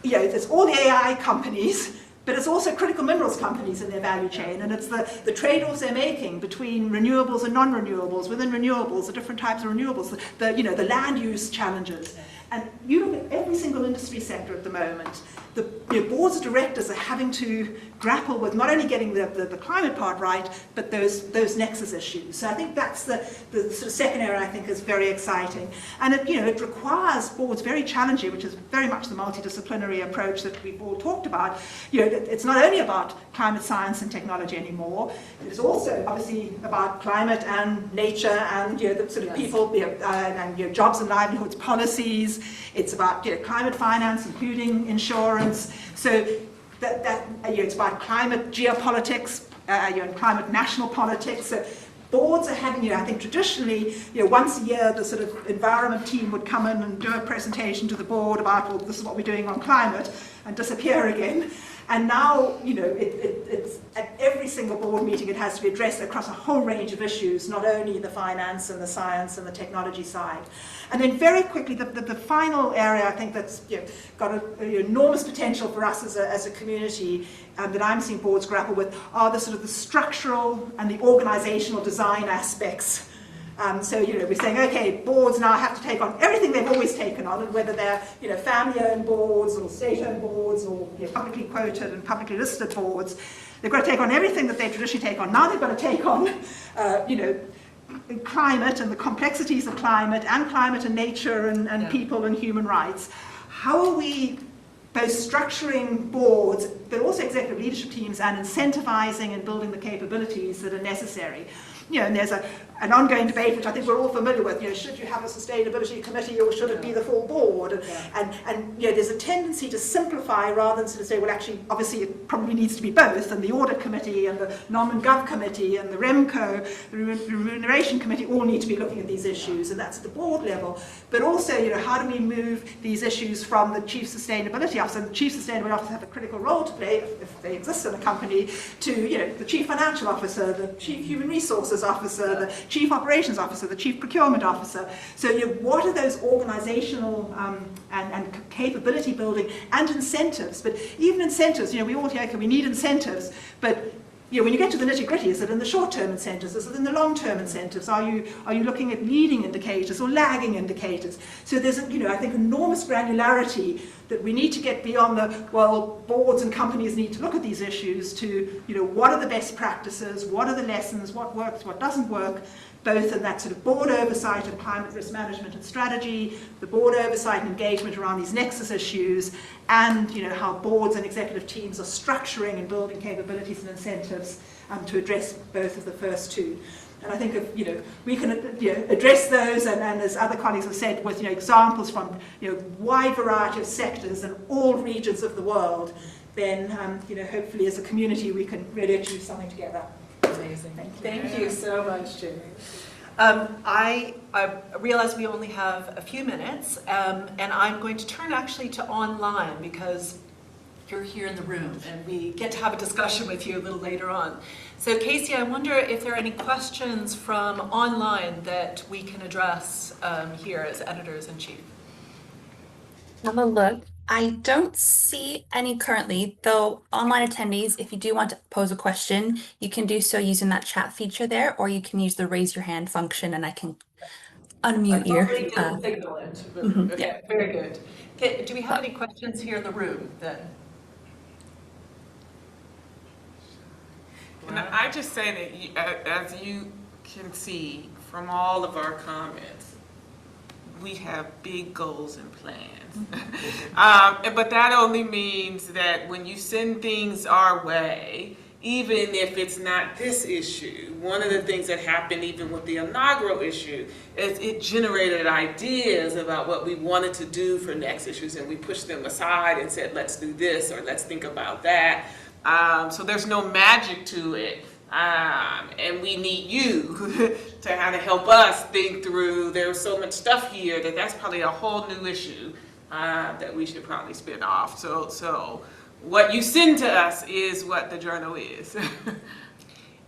it's all the AI companies, but it's also critical minerals companies in their value chain, and it's the trade-offs they're making between renewables and non-renewables, within renewables, the different types of renewables, the land use challenges. And you look at every single industry sector at the moment, the boards of directors are having to grapple with not only getting the climate part right, but those nexus issues. So I think that's the sort of second area I think is very exciting. And it requires boards very challenging, which is very much the multidisciplinary approach that we've all talked about. It's not only about climate science and technology anymore, it's also obviously about climate and nature and the sort of people and jobs and livelihoods policies. It's about climate finance, including insurance. So it's about climate geopolitics and climate national politics. So boards are having, I think traditionally, once a year the sort of environment team would come in and do a presentation to the board about, well, this is what we're doing on climate, and disappear again. And now, it's at every single board meeting it has to be addressed across a whole range of issues, not only the finance and the science and the technology side. And then very quickly, the final area I think that's got an enormous potential for us as a community that I'm seeing boards grapple with are the sort of the structural and the organizational design aspects. So we're saying, okay, boards now have to take on everything they've always taken on, and whether they're family-owned boards or state-owned boards or publicly quoted and publicly listed boards, they've got to take on everything that they traditionally take on. Now they've got to take on, climate and the complexities of climate and nature and people and human rights. How are we both structuring boards, but also executive leadership teams, and incentivizing and building the capabilities that are necessary? And there's an ongoing debate, which I think we're all familiar with. Should you have a sustainability committee or should it be the full board? And there's a tendency to simplify rather than sort of say, well, actually, obviously, it probably needs to be both, and the audit committee and the nom and gov committee and the REMCO, the remuneration committee, all need to be looking at these issues, and that's at the board level. But also, how do we move these issues from the chief sustainability officer, and the chief sustainability officer have a critical role to play if they exist in a company, to the chief financial officer, the chief human resources officer, the chief operations officer, the chief procurement officer. So what are those organizational and capability building and incentives? But even incentives, we all hear, okay, we need incentives, but when you get to the nitty-gritty, is it in the short-term incentives? Is it in the long-term incentives? Are you looking at leading indicators or lagging indicators? So there's, I think, enormous granularity that we need to get beyond boards and companies need to look at these issues to, what are the best practices? What are the lessons? What works? What doesn't work? Both in that sort of board oversight of climate risk management and strategy, the board oversight and engagement around these nexus issues, and how boards and executive teams are structuring and building capabilities and incentives to address both of the first two. And I think if we can address those, and as other colleagues have said, with examples from wide variety of sectors and all regions of the world, then hopefully as a community we can really achieve something together. Amazing. Thank you so much, Jamie. I realize we only have a few minutes, and I'm going to turn actually to online because you're here in the room and we get to have a discussion with you a little later on. So Casey, I wonder if there are any questions from online that we can address here as editors-in-chief. Have a look. I don't see any currently, though online attendees, if you do want to pose a question, you can do so using that chat feature there, or you can use the raise your hand function and I can unmute you. Signal it. Mhm, Okay, yeah. very good. Okay, do we have any questions here in the room then? And I just say that as you can see from all of our comments, we have big goals and plans. But that only means that when you send things our way, even if it's not this issue, one of the things that happened even with the inaugural issue is it generated ideas about what we wanted to do for next issues, and we pushed them aside and said, let's do this or let's think about that. So there's no magic to it. And we need you to kind of help us think through. There's so much stuff here that's probably a whole new issue that we should probably spin off. So what you send to us is what the journal is.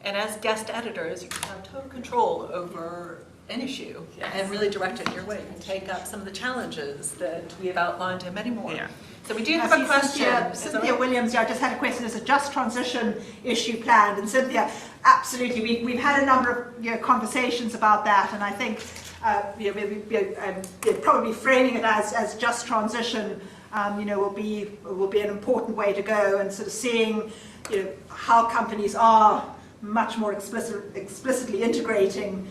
And as guest editors, you can have total control over an issue and really direct it your way and take up some of the challenges that we have outlined and many more. Yeah. So we do have a question. Cynthia Williams, I just had a question. There's a just transition issue planned, and Cynthia, absolutely, we've had a number of conversations about that, and I think probably framing it as just transition, will be an important way to go, and sort of seeing how companies are much more explicitly integrating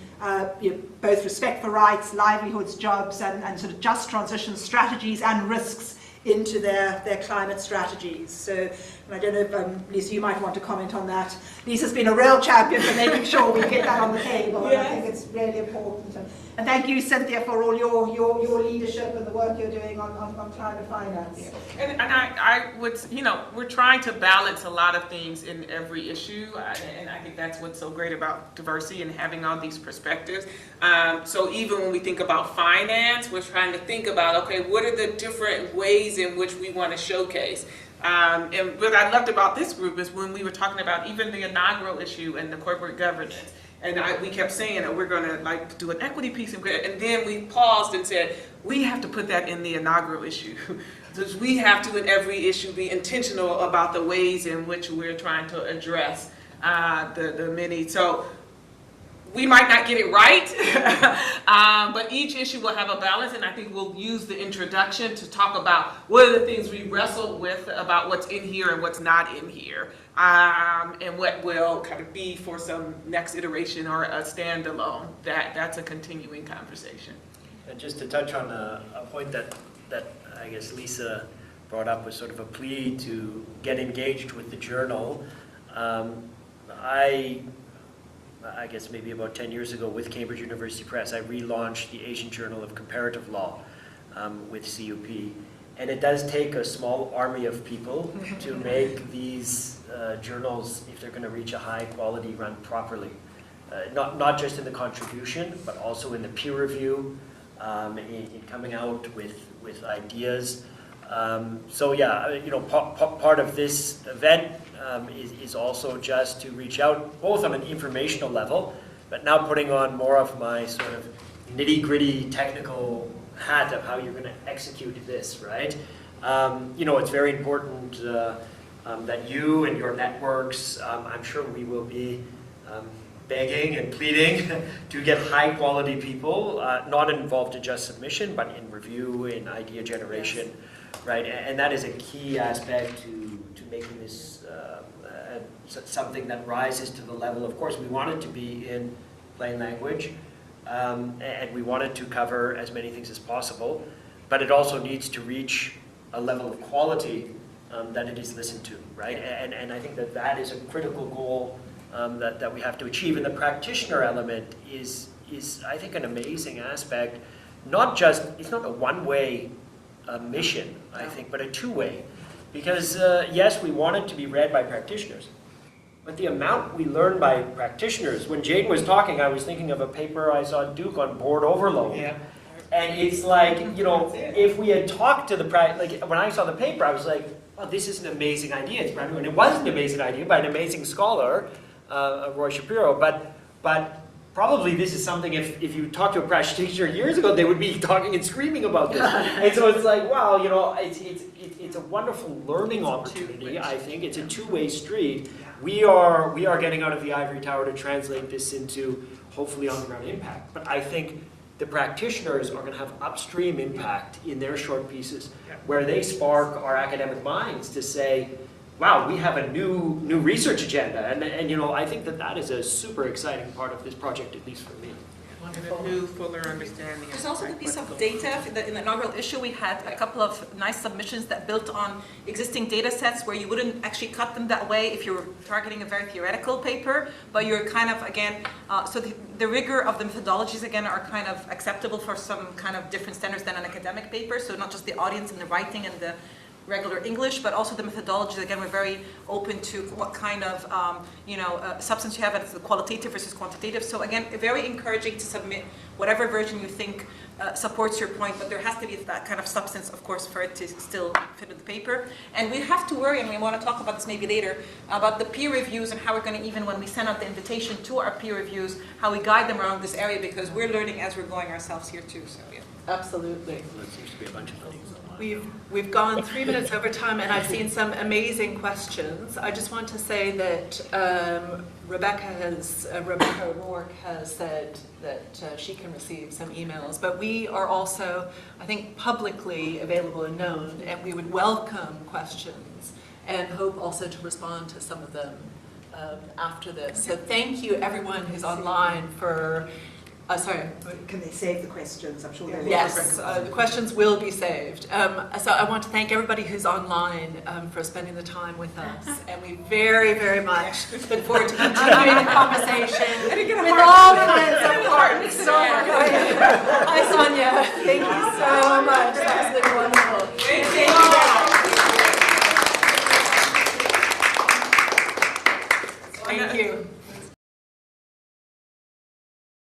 both respect for rights, livelihoods, jobs, and sort of just transition strategies and risks into their climate strategies. So I don't know if Lisa, you might want to comment on that. Lisa's been a real champion for making sure we get that on the table, and I think it's really important. And thank you, Cynthia, for all your leadership and the work you're doing on climate finance. Yeah. And I would, we're trying to balance a lot of things in every issue, and I think that's what's so great about diversity and having all these perspectives. So even when we think about finance, we're trying to think about, okay, what are the different ways in which we want to showcase? And what I loved about this group is when we were talking about even the inaugural issue and the corporate governance. And we kept saying that we're going to do an equity piece, and then we paused and said, we have to put that in the inaugural issue. Because we have to, in every issue, be intentional about the ways in which we're trying to address the many. So we might not get it right, but each issue will have a balance, and I think we'll use the introduction to talk about what are the things we wrestled with about what's in here and what's not in here, and what will kind of be for some next iteration or a standalone. That's a continuing conversation. And just to touch on a point that I guess Lisa brought up was sort of a plea to get engaged with the journal. I I guess maybe about 10 years ago with Cambridge University Press, I relaunched the Asian Journal of Comparative Law with CUP. And it does take a small army of people to make these journals, if they're going to reach a high quality, run properly. Not just in the contribution, but also in the peer review, in coming out with ideas. So yeah, you know, part of this event is also just to reach out, both on an informational level, but now putting on more of my sort of nitty-gritty technical hat of how you're going to execute this, right? You know, it's very important that you and your networks, I'm sure we will be begging and pleading to get high-quality people, not involved in just submission, but in review, in idea generation, yes. Right? And that is a key aspect to making this something that rises to the level. Of course, we want it to be in plain language, and we want it to cover as many things as possible, but it also needs to reach a level of quality that it is listened to, right? And I think that is a critical goal that we have to achieve. And the practitioner element is I think, an amazing aspect. Not just, it's not a one-way mission, I think, but a two-way. Because yes, we want it to be read by practitioners, but the amount we learn by practitioners, when Jane was talking, I was thinking of a paper I saw at Duke on board overload. Yeah. And it's like, you know, if we had talked to the, like when I saw the paper, I was like, oh, this is an amazing idea, it's brand new. And it was an amazing idea by an amazing scholar, Roy Shapiro, but probably this is something, if you talked to a practitioner years ago, they would be talking and screaming about this. And so it's like, wow, you know, it's a wonderful learning opportunity, I think. It's a two-way street. We are getting out of the ivory tower to translate this into, hopefully, on-the-ground impact. But I think the practitioners are going to have upstream impact in their short pieces, where they spark our academic minds to say, wow, we have a new research agenda. And you know, I think that is a super exciting part of this project, at least for me. And a new, fuller understanding. There's also the piece of data. In the inaugural issue, we had a couple of nice submissions that built on existing data sets where you wouldn't actually cut them that way if you were targeting a very theoretical paper, but you're kind of, again, so the rigor of the methodologies, again, are kind of acceptable for some kind of different standards than an academic paper. So not just the audience and the writing and the regular English, but also the methodologies. Again, we're very open to what kind of substance you have, and it's the qualitative versus quantitative. So again, very encouraging to submit whatever version you think supports your point, but there has to be that kind of substance, of course, for it to still fit in the paper. And we have to worry, and we want to talk about this maybe later, about the peer reviews and how we're going to, even when we send out the invitation to our peer reviews, how we guide them around this area, because we're learning as we're going ourselves here too. So yeah. Absolutely. There seems to be a bunch of things. We've gone 3 minutes over time, and I've seen some amazing questions. I just want to say that Rebecca O'Rourke has said that she can receive some emails, but we are also, I think, publicly available and known, and we would welcome questions and hope also to respond to some of them after this. So thank you, everyone who's online, for sorry. Can they save the questions? I'm sure they'll Yes, the questions will be saved. So I want to thank everybody who's online for spending the time with us. And we very, very much look forward to continuing the conversation with all kinds of parts. Hi, Sonia. Thank you so much. That's been wonderful. Thank you.